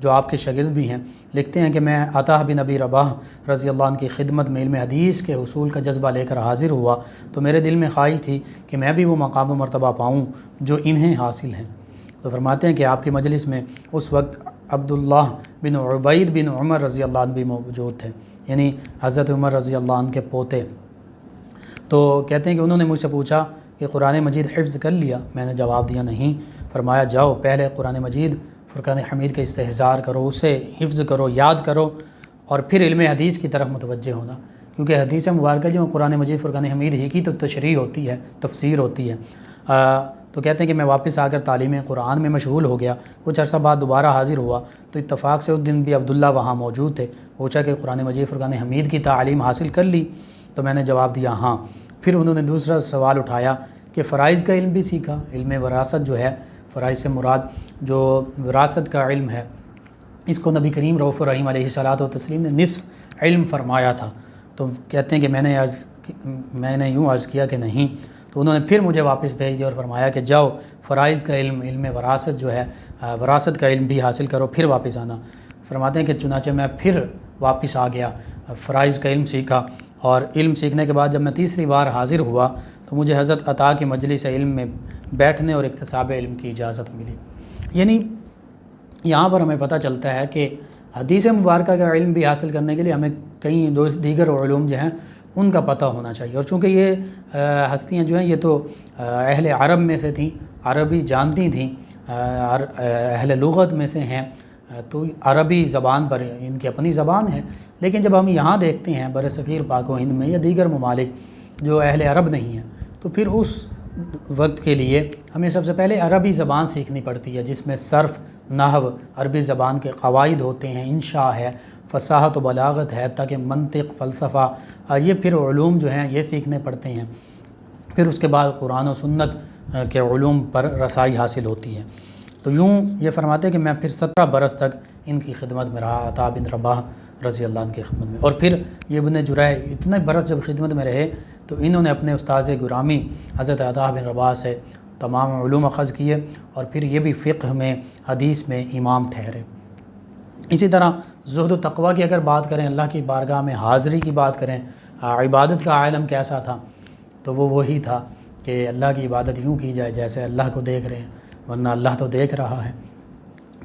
جو آپ کے شاگرد بھی ہیں لکھتے ہیں کہ میں عطا بن ابی رباح رضی اللہ عنہ کی خدمت میں علم حدیث کے حصول کا جذبہ لے کر حاضر ہوا تو میرے دل میں خواہش تھی کہ میں بھی وہ مقام و مرتبہ پاؤں جو انہیں حاصل ہیں۔ تو فرماتے ہیں کہ آپ کی مجلس میں اس وقت عبداللہ بن عبید بن عمر رضی اللہ عنہ بھی موجود تھے، یعنی حضرت عمر رضی اللہ عنہ کے پوتے۔ تو کہتے ہیں کہ انہوں نے مجھ سے پوچھا کہ قرآن مجید حفظ کر لیا؟ میں نے جواب دیا نہیں۔ فرمایا جاؤ پہلے قرآن مجید فرقان حمید کا استحضار کرو، اسے حفظ کرو، یاد کرو، اور پھر علم حدیث کی طرف متوجہ ہونا، کیونکہ حدیث مبارکہ جو قرآن مجید فرقان حمید ہی کی تو تشریح ہوتی ہے، تفسیر ہوتی ہے۔ تو کہتے ہیں کہ میں واپس آ کر تعلیم قرآن میں مشغول ہو گیا۔ کچھ عرصہ بعد دوبارہ حاضر ہوا تو اتفاق سے اس دن بھی عبداللہ وہاں موجود تھے۔ پوچھا کہ قرآن مجید فرقان حمید کی تعلیم حاصل کر لی؟ تو میں نے جواب دیا ہاں۔ پھر انہوں نے دوسرا سوال اٹھایا کہ فرائض کا علم بھی سیکھا؟ علم وراثت جو ہے، فرائض سے مراد جو وراثت کا علم ہے، اس کو نبی کریم رؤوف الرحیم علیہ الصلوۃ والتسلیم نے نصف علم فرمایا تھا۔ تو کہتے ہیں کہ میں نے یوں عرض کیا کہ نہیں، تو انہوں نے پھر مجھے واپس بھیج دیا اور فرمایا کہ جاؤ فرائض کا علم، علم وراثت جو ہے، وراثت کا علم بھی حاصل کرو، پھر واپس آنا۔ فرماتے ہیں کہ چنانچہ میں پھر واپس آ گیا، فرائض کا علم سیکھا، اور علم سیکھنے کے بعد جب میں تیسری بار حاضر ہوا تو مجھے حضرت عطا کی مجلس علم میں بیٹھنے اور اکتساب علم کی اجازت ملی۔ یعنی یہاں پر ہمیں پتہ چلتا ہے کہ حدیث مبارکہ کا علم بھی حاصل کرنے کے لیے ہمیں کئی دیگر علوم جو ہیں ان کا پتہ ہونا چاہیے، اور چونکہ یہ ہستیاں جو ہیں یہ تو اہل عرب میں سے تھیں، عربی جانتی تھیں، اہل لغت میں سے ہیں، تو عربی زبان پر ان کی اپنی زبان ہے۔ لیکن جب ہم یہاں دیکھتے ہیں بر صغیر پاک و ہند میں یا دیگر ممالک جو اہل عرب نہیں ہیں، تو پھر اس وقت کے لیے ہمیں سب سے پہلے عربی زبان سیکھنی پڑتی ہے، جس میں صرف، نحو، عربی زبان کے قواعد ہوتے ہیں، انشاء ہے، فصاحت و بلاغت ہے، تاکہ منطق، فلسفہ، یہ پھر علوم جو ہیں یہ سیکھنے پڑتے ہیں۔ پھر اس کے بعد قرآن و سنت کے علوم پر رسائی حاصل ہوتی ہے۔ تو یوں یہ فرماتے ہیں کہ میں پھر 17 برس تک ان کی خدمت میں رہا، عطا بن رباح رضی اللہ عنہ کی خدمت میں، اور پھر یہ ابن جرح اتنے برس جب خدمت میں رہے تو انہوں نے اپنے استاذ گرامی حضرت عطا بن رباح سے تمام علوم اخذ کیے، اور پھر یہ بھی فقہ میں، حدیث میں امام ٹھہرے۔ اسی طرح زہد و تقوی کی اگر بات کریں، اللہ کی بارگاہ میں حاضری کی بات کریں، عبادت کا عالم کیسا تھا، تو وہ وہی تھا کہ اللہ کی عبادت یوں کی جائے جیسے اللہ کو دیکھ رہے ہیں، ورنہ اللہ تو دیکھ رہا ہے۔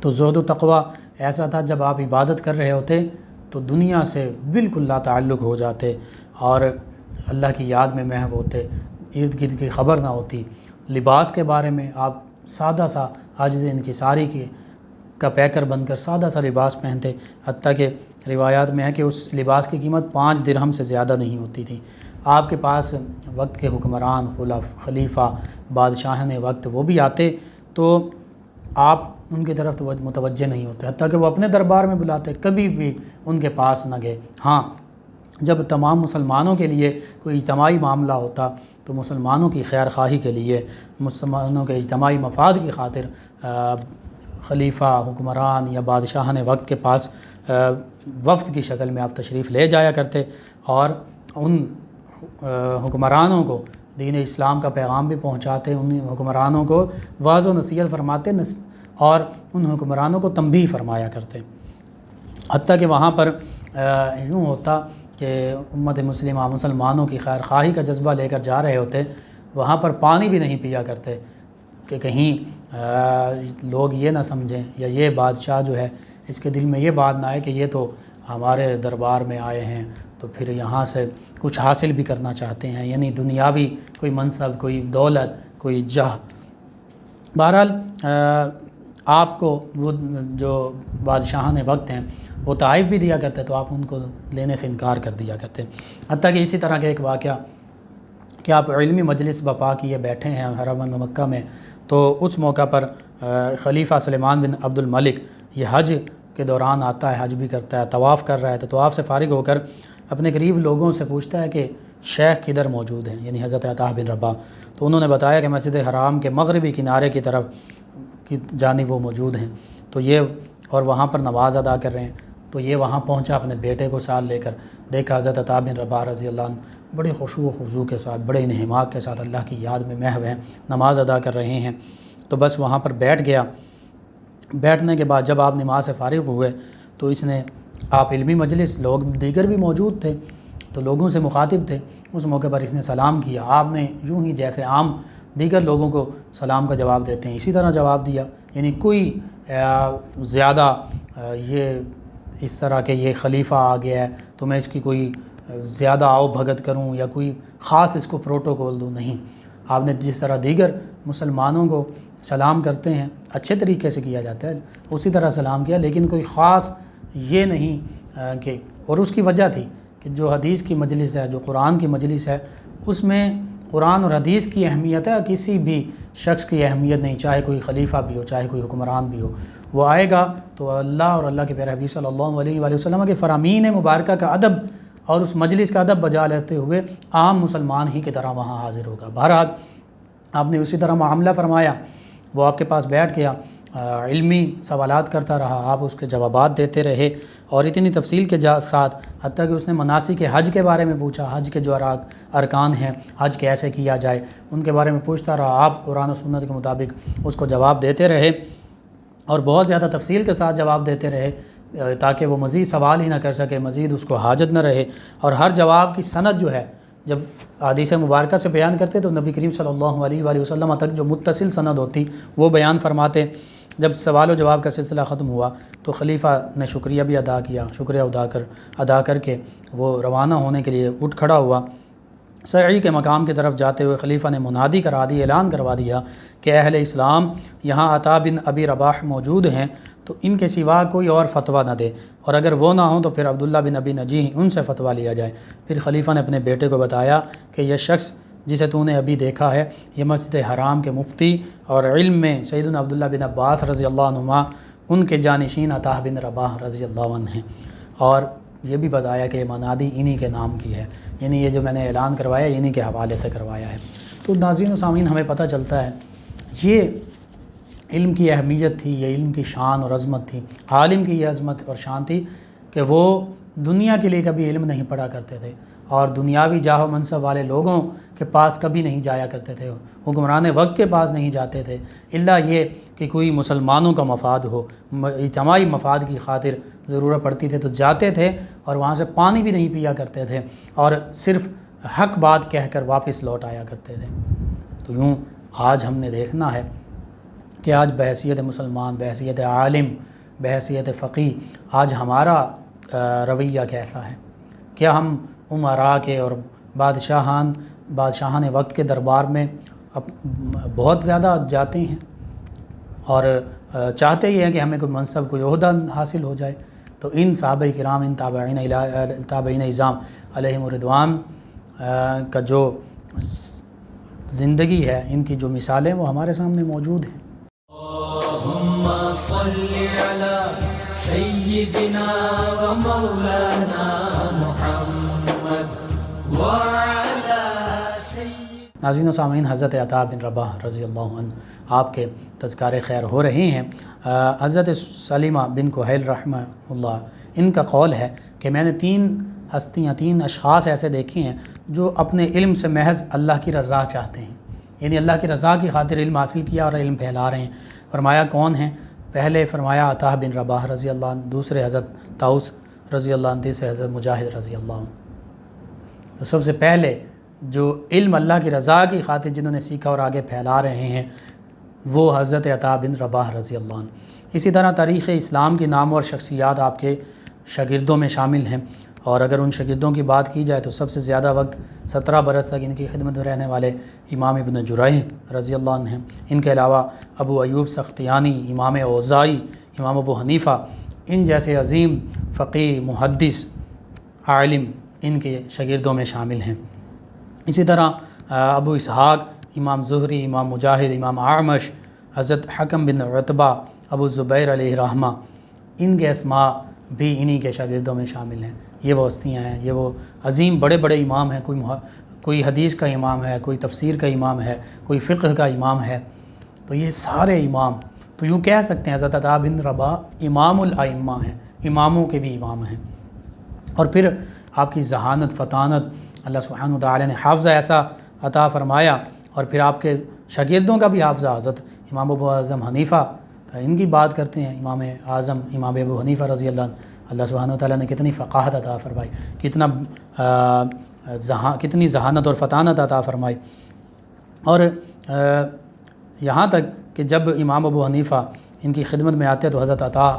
تو زہد و تقوی ایسا تھا جب آپ عبادت کر رہے ہوتے تو دنیا سے بالکل لا تعلق ہو جاتے اور اللہ کی یاد میں محو ہوتے، ارد گرد کی خبر نہ ہوتی۔ لباس کے بارے میں آپ سادہ سا عاجز انکساری کا پیکر بن کر سادہ سا لباس پہنتے، حتیٰ کہ روایات میں ہے کہ اس لباس کی قیمت 5 درہم سے زیادہ نہیں ہوتی تھی۔ آپ کے پاس وقت کے حکمران، خلیفہ، بادشاہان وقت وہ بھی آتے تو آپ ان کی طرف متوجہ نہیں ہوتے، حتیٰ کہ وہ اپنے دربار میں بلاتے، کبھی بھی ان کے پاس نہ گئے۔ ہاں، جب تمام مسلمانوں کے لیے کوئی اجتماعی معاملہ ہوتا تو مسلمانوں کی خیر خواہی کے لیے، مسلمانوں کے اجتماعی مفاد کی خاطر خلیفہ، حکمران یا بادشاہان وقت کے پاس وفد کی شکل میں آپ تشریف لے جایا کرتے، اور ان حکمرانوں کو دین اسلام کا پیغام بھی پہنچاتے، ان حکمرانوں کو واعظ و نصیحت فرماتے اور ان حکمرانوں کو تنبیہ فرمایا کرتے۔ حتیٰ کہ وہاں پر یوں ہوتا کہ امت مسلمہ، مسلمانوں کی خیر خواہی کا جذبہ لے کر جا رہے ہوتے، وہاں پر پانی بھی نہیں پیا کرتے کہ کہیں لوگ یہ نہ سمجھیں یا یہ بادشاہ جو ہے اس کے دل میں یہ بات نہ آئے کہ یہ تو ہمارے دربار میں آئے ہیں تو پھر یہاں سے کچھ حاصل بھی کرنا چاہتے ہیں، یعنی دنیاوی کوئی منصب، کوئی دولت، کوئی جاہ۔ بہرحال آپ کو وہ جو بادشاہان وقت ہیں وہ تحائف بھی دیا کرتے، تو آپ ان کو لینے سے انکار کر دیا کرتے۔ حتیٰ کہ اسی طرح کا ایک واقعہ کہ آپ علمی مجلس بپا کیے بیٹھے ہیں حرم مکہ میں، تو اس موقع پر خلیفہ سلیمان بن عبد الملک یہ حج کے دوران آتا ہے، حج بھی کرتا ہے، طواف کر رہا ہے، تو طواف سے فارغ ہو کر اپنے قریب لوگوں سے پوچھتا ہے کہ شیخ کدھر موجود ہیں، یعنی حضرت عطا بن رباح۔ تو انہوں نے بتایا کہ مسجد حرام کے مغربی کنارے کی طرف کی جانب وہ موجود ہیں، تو یہ اور وہاں پر نماز ادا کر رہے ہیں۔ تو یہ وہاں پہنچا اپنے بیٹے کو ساتھ لے کر، دیکھا حضرت عطا بن رباح رضی اللہ عنہ بڑے خشوع و خضوع کے ساتھ، بڑے انہماک کے ساتھ اللہ کی یاد میں محو ہیں، نماز ادا کر رہے ہیں۔ تو بس وہاں پر بیٹھ گیا۔ بیٹھنے کے بعد جب آپ نماز سے فارغ ہوئے تو اس نے آپ علمی مجلس، لوگ دیگر بھی موجود تھے تو لوگوں سے مخاطب تھے، اس موقع پر اس نے سلام کیا۔ آپ نے یوں ہی جیسے عام دیگر لوگوں کو سلام کا جواب دیتے ہیں اسی طرح جواب دیا، یعنی کوئی زیادہ یہ اس طرح کہ یہ خلیفہ آ گیا ہے تو میں اس کی کوئی زیادہ آؤ بھگت کروں یا کوئی خاص اس کو پروٹوکول دوں، نہیں۔ آپ نے جس طرح دیگر مسلمانوں کو سلام کرتے ہیں اچھے طریقے سے کیا جاتا ہے اسی طرح سلام کیا، لیکن کوئی خاص یہ نہیں کہ، اور اس کی وجہ تھی کہ جو حدیث کی مجلس ہے، جو قرآن کی مجلس ہے، اس میں قرآن اور حدیث کی اہمیت ہے، کسی بھی شخص کی اہمیت نہیں، چاہے کوئی خلیفہ بھی ہو، چاہے کوئی حکمران بھی ہو۔ وہ آئے گا تو اللہ اور اللہ کے پیارے حبیب صلی اللہ علیہ وآلہ وسلم کے فرامین مبارکہ کا ادب اور اس مجلس کا ادب بجا لیتے ہوئے عام مسلمان ہی کی طرح وہاں حاضر ہوگا۔ بہرحال آپ نے اسی طرح معاملہ فرمایا، وہ آپ کے پاس بیٹھ گیا، علمی سوالات کرتا رہا، آپ اس کے جوابات دیتے رہے، اور اتنی تفصیل کے ساتھ حتیٰ کہ اس نے مناسک حج کے بارے میں پوچھا، حج کے جو ارکان ہیں، حج کیسے کیا جائے، ان کے بارے میں پوچھتا رہا۔ آپ قرآن و سنت کے مطابق اس کو جواب دیتے رہے اور بہت زیادہ تفصیل کے ساتھ جواب دیتے رہے تاکہ وہ مزید سوال ہی نہ کر سکے، مزید اس کو حاجت نہ رہے۔ اور ہر جواب کی سند جو ہے، جب حدیث مبارکہ سے بیان کرتے تو نبی کریم صلی اللہ علیہ وآلہ وسلم تک جو متصل سند ہوتی وہ بیان فرماتے۔ جب سوال و جواب کا سلسلہ ختم ہوا تو خلیفہ نے شکریہ بھی ادا کیا، شکریہ ادا کر کے وہ روانہ ہونے کے لیے اٹھ کھڑا ہوا۔ سعی کے مقام کی طرف جاتے ہوئے خلیفہ نے منادی کرا دی، اعلان کروا دیا کہ اہل اسلام یہاں عطا بن ابی رباح موجود ہیں تو ان کے سوا کوئی اور فتویٰ نہ دے، اور اگر وہ نہ ہوں تو پھر عبداللہ بن ابی نجیح ان سے فتویٰ لیا جائے۔ پھر خلیفہ نے اپنے بیٹے کو بتایا کہ یہ شخص جسے تو نے ابھی دیکھا ہے یہ مسجد حرام کے مفتی اور علم میں سیدنا عبداللہ بن عباس رضی اللہ عنہما ان کے جانشین عطا بن رباح رضی اللہ عنہ ہیں، اور یہ بھی بتایا کہ یہ منادی انہی کے نام کی ہے، یعنی یہ جو میں نے اعلان کروایا انہی کے حوالے سے کروایا ہے۔ تو ناظرین و سامعین، ہمیں پتہ چلتا ہے یہ علم کی اہمیت تھی، یہ علم کی شان اور عظمت تھی۔ عالم کی یہ عظمت اور شان تھی کہ وہ دنیا کے لیے کبھی علم نہیں پڑھا کرتے تھے اور دنیاوی جاہ و منصب والے لوگوں کے پاس کبھی نہیں جایا کرتے تھے، حکمران وقت کے پاس نہیں جاتے تھے، الا یہ کہ کوئی مسلمانوں کا مفاد ہو، اجتماعی مفاد کی خاطر ضرورت پڑتی تھی تو جاتے تھے، اور وہاں سے پانی بھی نہیں پیا کرتے تھے اور صرف حق بات کہہ کر واپس لوٹ آیا کرتے تھے۔ تو یوں آج ہم نے دیکھنا ہے کہ آج بحیثیت مسلمان، بحیثیت عالم، بحیثیت فقیہ آج ہمارا رویہ کیسا ہے؟ کیا ہم امراء کے اور بادشاہان وقت کے دربار میں بہت زیادہ جاتے ہیں اور چاہتے ہی ہیں کہ ہمیں کوئی منصب، کوئی عہدہ حاصل ہو جائے؟ تو ان صحابہ کرام، ان تابعین اعظام علیہم الرضوان کا جو زندگی ہے، ان کی جو مثالیں وہ ہمارے سامنے موجود ہیں۔ اللہم صلی علی سیدنا و مولانا محمد وعلی سید۔ ناظرین و سامعین، حضرت عطا بن رباح رضی اللہ عنہ آپ کے تذکار خیر ہو رہے ہیں۔ حضرت سلیمہ بن کہیل رحمہ اللہ، ان کا قول ہے کہ میں نے تین اشخاص ایسے دیکھے ہیں جو اپنے علم سے محض اللہ کی رضا چاہتے ہیں، یعنی اللہ کی رضا کی خاطر علم حاصل کیا اور علم پھیلا رہے ہیں۔ فرمایا کون ہیں؟ پہلے فرمایا عطا بن رباح رضی اللہ عنہ، دوسرے حضرت طاؤس رضی اللہ عنہ، تیسرے حضرت مجاہد رضی اللہ عنہ۔ تو سب سے پہلے جو علم اللہ کی رضا کی خاطر جنہوں نے سیکھا اور آگے پھیلا رہے ہیں وہ حضرت عطا بن رباح رضی اللہ عنہ۔ اسی طرح تاریخ اسلام کی نام اور شخصیات آپ کے شاگردوں میں شامل ہیں، اور اگر ان شاگردوں کی بات کی جائے تو سب سے زیادہ وقت 17 برس تک ان کی خدمت میں رہنے والے امام ابن جریح رضی اللہ عنہ ہیں۔ ان کے علاوہ ابو ایوب سختیانی، امام اوزاعی، امام ابو حنیفہ، ان جیسے عظیم فقیہ، محدث، عالم ان کے شاگردوں میں شامل ہیں۔ اسی طرح ابو اسحاق، امام زہری، امام مجاہد، امام اعمش، حضرت حکم بن عتبہ، ابو زبیر علیہ رحمہ، ان کے اسماء بھی انہی کے شاگردوں میں شامل ہیں۔ یہ وہ ہستیاں ہیں، یہ وہ عظیم بڑے بڑے امام ہیں۔ کوئی حدیث کا امام ہے، کوئی تفسیر کا امام ہے، کوئی فقہ کا امام ہے۔ تو یہ سارے امام، تو یوں کہہ سکتے ہیں حضرت عطا بن رباح امام الائمہ ہیں، اماموں کے بھی امام ہیں۔ اور پھر آپ کی ذہانت، فطانت، اللہ سبحانہ وتعالی نے حافظہ ایسا عطا فرمایا، اور پھر آپ کے شاگردوں کا بھی حافظہ، حضرت امام ابو اعظم حنیفہ، ان کی بات کرتے ہیں، امام اعظم امام ابو حنیفہ رضی اللہ عنہ، اللہ سبحانہ وتعالی نے کتنی فقاہت عطا فرمائی، کتنی ذہانت اور فطانت عطا فرمائی۔ اور یہاں تک کہ جب امام ابو حنیفہ ان کی خدمت میں آتے تو حضرت عطا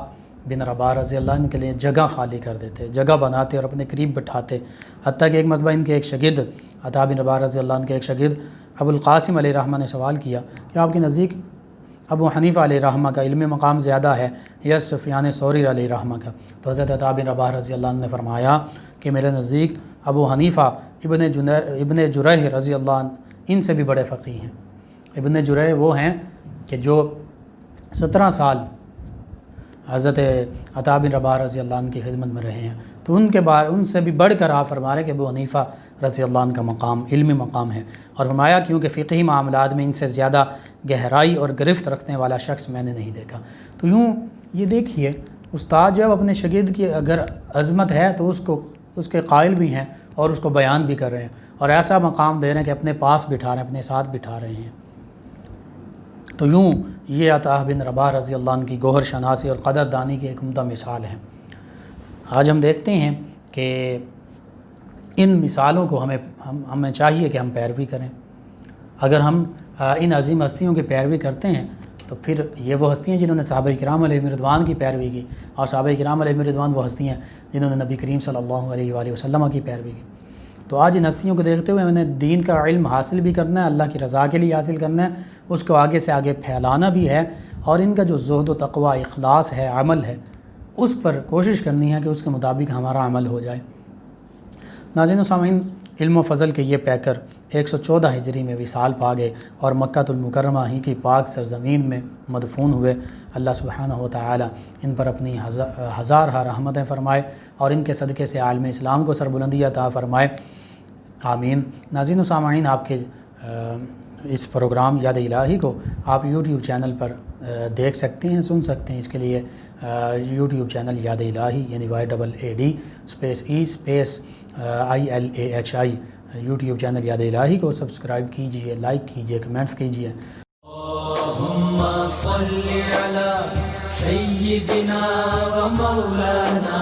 بن رباح رضی اللہ عنہ کے لیے جگہ خالی کر دیتے، جگہ بناتے اور اپنے قریب بٹھاتے، حتیٰ کہ ایک مرتبہ ان کے ایک شاگرد، عطا بن رباح رضی اللہ عنہ کے ایک شاگرد ابو القاسم علیہ رحمہ نے سوال کیا کہ آپ کے نزدیک ابو حنیفہ علیہ رحمہ کا علم مقام زیادہ ہے یا سفیان ثوری علیہ رحمہ کا؟ تو حضرت عطا بن رباح رضی اللہ عنہ نے فرمایا کہ میرے نزدیک ابو حنیفہ ابن جریح رضی اللہ عنہ ان سے بھی بڑے فقیہ ہیں۔ ابن جریح وہ ہیں کہ جو 17 سال حضرت عطا بن رباح رضی اللہ عنہ کی خدمت میں رہے ہیں، تو ان سے بھی بڑھ کر آپ فرما رہے کہ ابو حنیفہ رضی اللہ عنہ کا مقام علمی مقام ہے، اور فرمایا کیونکہ فقہی معاملات میں ان سے زیادہ گہرائی اور گرفت رکھنے والا شخص میں نے نہیں دیکھا۔ تو یوں یہ دیکھیے، استاد جب اپنے شاگرد کی اگر عظمت ہے تو اس کے قائل بھی ہیں اور اس کو بیان بھی کر رہے ہیں، اور ایسا مقام دے رہے ہیں کہ اپنے پاس بٹھا رہے ہیں، اپنے ساتھ بٹھا رہے ہیں۔ تو یوں یہ عطا بن رباح رضی اللہ عنہ کی گوہر شناسی اور قدر دانی کی ایک عمدہ مثال ہے۔ آج ہم دیکھتے ہیں کہ ان مثالوں کو ہمیں چاہیے کہ ہم پیروی کریں۔ اگر ہم ان عظیم ہستیوں کی پیروی کرتے ہیں تو پھر یہ وہ ہستیاں جنہوں نے صحابہ کرام علیہم رضوان کی پیروی کی، اور صحابہ کرام علیہم رضوان وہ ہستیاں جنہوں نے نبی کریم صلی اللہ علیہ وآلہ وسلم کی پیروی کی۔ تو آج ان ہستیوں کو دیکھتے ہوئے ہمیں دین کا علم حاصل بھی کرنا ہے، اللہ کی رضا کے لیے حاصل کرنا ہے، اس کو آگے سے آگے پھیلانا بھی ہے، اور ان کا جو زہد و تقوی، اخلاص ہے، عمل ہے، اس پر کوشش کرنی ہے کہ اس کے مطابق ہمارا عمل ہو جائے۔ ناظرین و سامعین، علم و فضل کے یہ پیکر 114 ہجری میں وصال پا گئے اور مکہ المکرمہ ہی کی پاک سرزمین میں مدفون ہوئے۔ اللہ سبحانہ و تعالی ان پر اپنی ہزارہ رحمتیں فرمائے اور ان کے صدقے سے عالم اسلام کو سربلندی عطا فرمائے، آمین۔ ناظرین و سامعین، آپ کے اس پروگرام یاد الہی کو آپ یوٹیوب چینل پر دیکھ سکتے ہیں، سن سکتے ہیں۔ اس کے لیے یوٹیوب چینل یاد الہی یعنی YAAD_ILAHI یوٹیوب چینل یاد الہی کو سبسکرائب کیجئے، لائک کیجئے، کمنٹس کیجئے۔ اللہم صلی علی سیدنا و مولانا